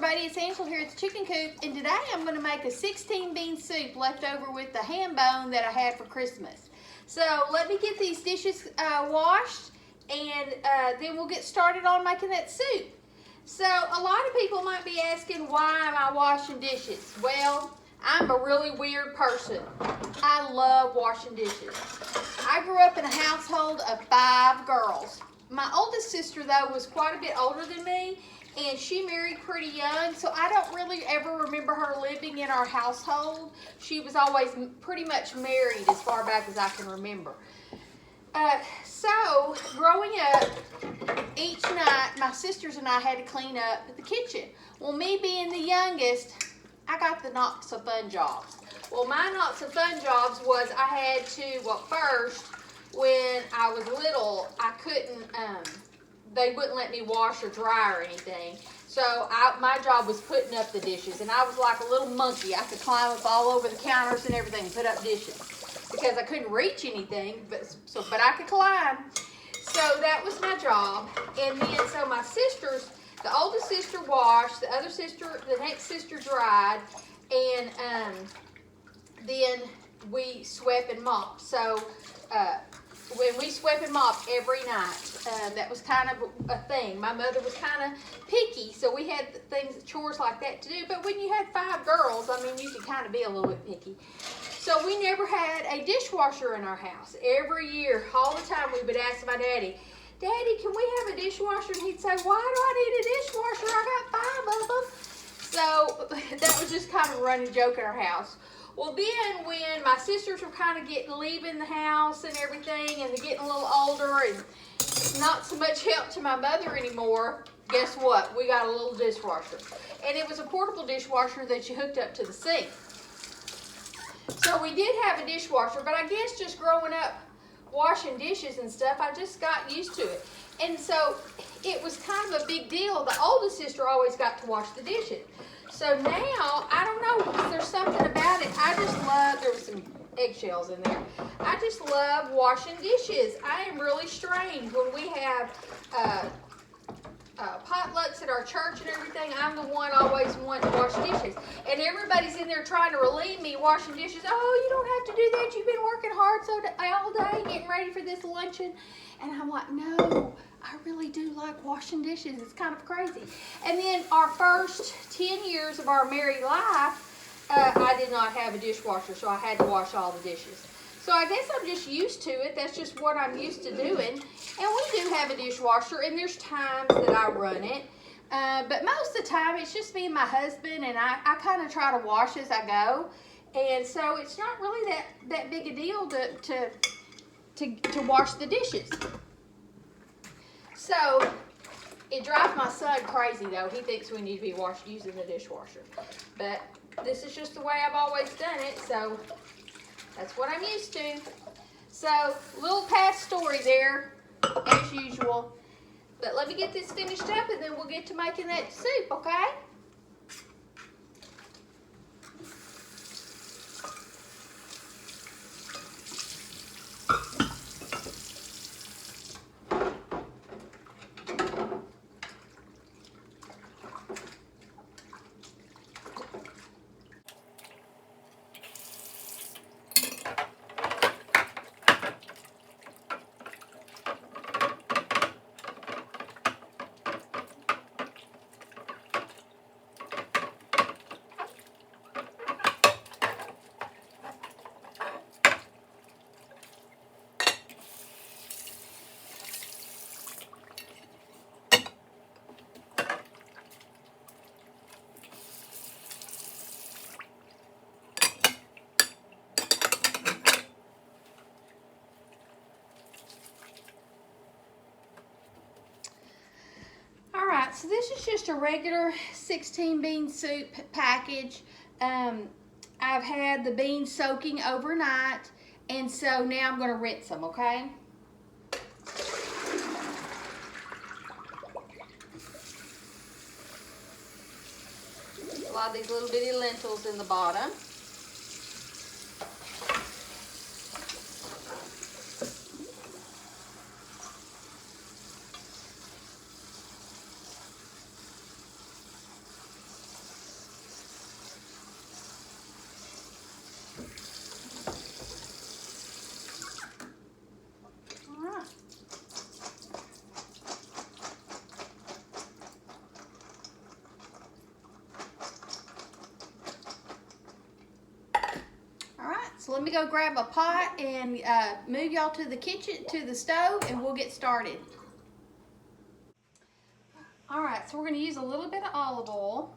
everybody, it's Angela here at the Chicken Coop, and today I'm going to make a 16-bean soup left over with the ham bone that I had for Christmas. So let me get these dishes washed, and then we'll get started on making that soup. So a lot of people might be asking, why am I washing dishes? Well, I'm a really weird person. I love washing dishes. I grew up in a household of 5 girls. My oldest sister, though, was quite a bit older than me, and she married pretty young, so I don't really ever remember her living in our household. She was always pretty much married as far back as I can remember. So, growing up, each night, my sisters and I had to clean up the kitchen. Well, me being the youngest, I got the not so fun jobs. Well, my not so fun jobs was I had to, well, first, when I was little, I couldn't, they wouldn't let me wash or dry or anything. So my job was putting up the dishes, and I was like a little monkey. I could climb up all over the counters and everything and put up dishes because I couldn't reach anything, but I could climb. So that was my job. And then so my sisters, the oldest sister washed, the next sister dried, and then we swept and mopped. So when we swept and mopped every night, that was kind of a thing. My mother was kind of picky, so we had chores like that to do. But when you had 5 girls, I mean, you could kind of be a little bit picky. So we never had a dishwasher in our house. Every year, all the time, we would ask my daddy, "Daddy, can we have a dishwasher?" And he'd say, "Why do I need a dishwasher? I got 5 of them." So that was just kind of a running joke in our house. Well, then when my sisters were kind of leaving the house and everything, and they're getting a little older and not so much help to my mother anymore, guess what? We got a little dishwasher. And it was a portable dishwasher that you hooked up to the sink. So we did have a dishwasher, but I guess just growing up washing dishes and stuff, I just got used to it. And so it was kind of a big deal. The oldest sister always got to wash the dishes. So now, I don't know, there's something about it. I just love, there was some eggshells in there. I just love washing dishes. I am really strange. When we have potlucks at our church and everything, I'm the one always wanting to wash dishes. And everybody's in there trying to relieve me washing dishes. "Oh, you don't have to do that. You've been working hard all day getting ready for this luncheon." And I'm like, no, I really do like washing dishes. It's kind of crazy. And then our first 10 years of our married life, I did not have a dishwasher, so I had to wash all the dishes. So I guess I'm just used to it. That's just what I'm used to doing. And we do have a dishwasher, and there's times that I run it. But most of the time, it's just me and my husband, and I kind of try to wash as I go. And so it's not really that big a deal to wash the dishes. So it drives my son crazy, though. He thinks we need to be using the dishwasher. But this is just the way I've always done it, so that's what I'm used to. So, little past story there, as usual. But let me get this finished up, and then we'll get to making that soup, okay? So this is just a regular 16-bean soup package. I've had the beans soaking overnight, and so now I'm going to rinse them, okay? A lot of these little bitty lentils in the bottom. let me go grab a pot and move y'all to the kitchen, to the stove, and we'll get started. All right, so we're gonna use a little bit of olive oil.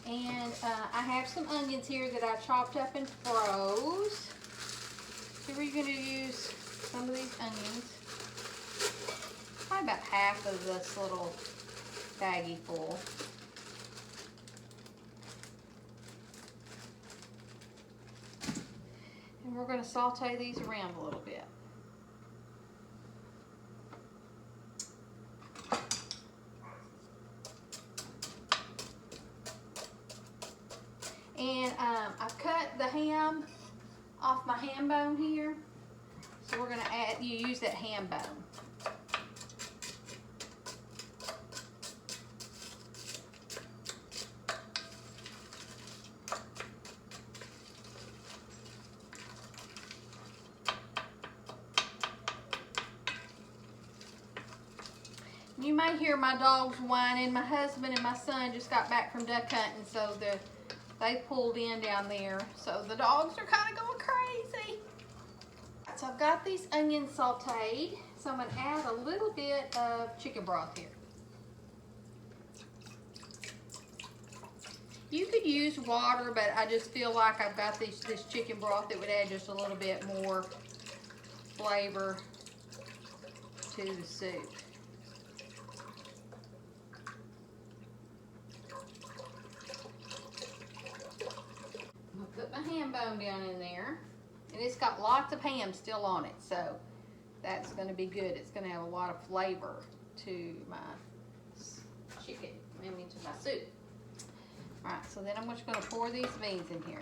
And I have some onions here that I chopped up and froze. So we're gonna use some of these onions. Probably about half of this little baggie full. And we're going to saute these around a little bit. And I've cut the ham off my ham bone here. So we're going to use that ham bone. You may hear my dogs whining. My husband and my son just got back from duck hunting, so they pulled in down there. So the dogs are kind of going crazy. So I've got these onions sauteed. So I'm going to add a little bit of chicken broth here. You could use water, but I just feel like I've got this chicken broth that would add just a little bit more flavor to the soup. Put my ham bone down in there, and it's got lots of ham still on it, so that's going to be good. It's going to have a lot of flavor to my chicken, to my soup. All right, so then I'm just going to pour these beans in here.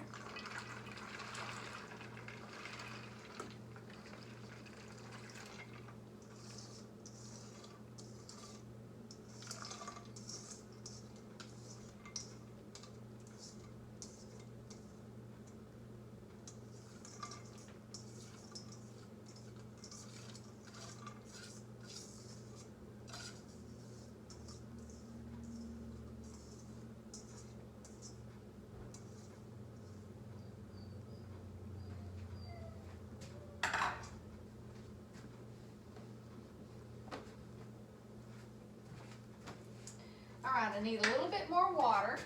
All right, I need a little bit more water.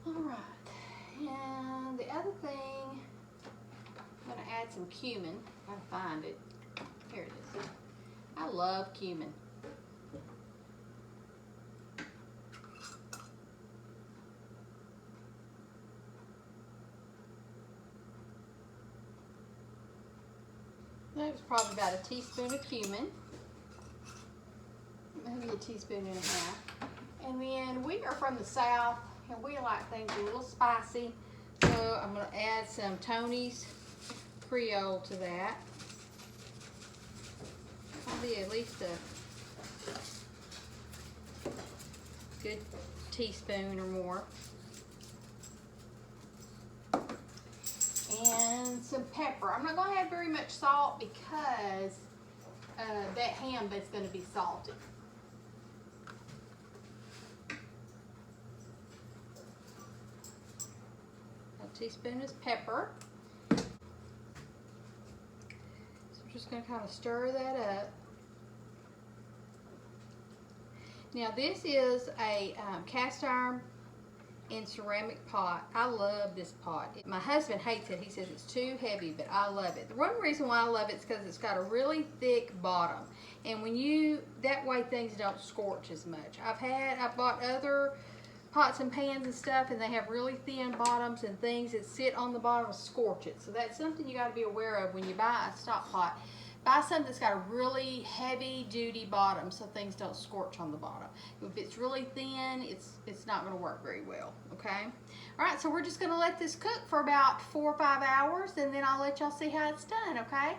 Alright, and the other thing, I'm going to add some cumin. I gotta find it. Here it is. I love cumin. That was probably about a teaspoon of cumin. Maybe a teaspoon and a half. And then we are from the South, and we like things a little spicy, so I'm going to add some Tony's Creole to that. Probably at least a good teaspoon or more. And some pepper. I'm not going to add very much salt because that ham is going to be salted. Teaspoon is pepper. So I'm just going to kind of stir that up. Now this is a cast iron and ceramic pot. I love this pot. My husband hates it. He says it's too heavy, but I love it. The one reason why I love it is because it's got a really thick bottom, and that way things don't scorch as much. I've bought other pots and pans and stuff, and they have really thin bottoms, and things that sit on the bottom scorch it. So that's something you got to be aware of when you buy a stock pot. buy something that's got a really heavy duty bottom so things don't scorch on the bottom. If it's really thin, it's not going to work very well, okay? All right, so we're just going to let this cook for about 4 or 5 hours, and then I'll let y'all see how it's done, okay?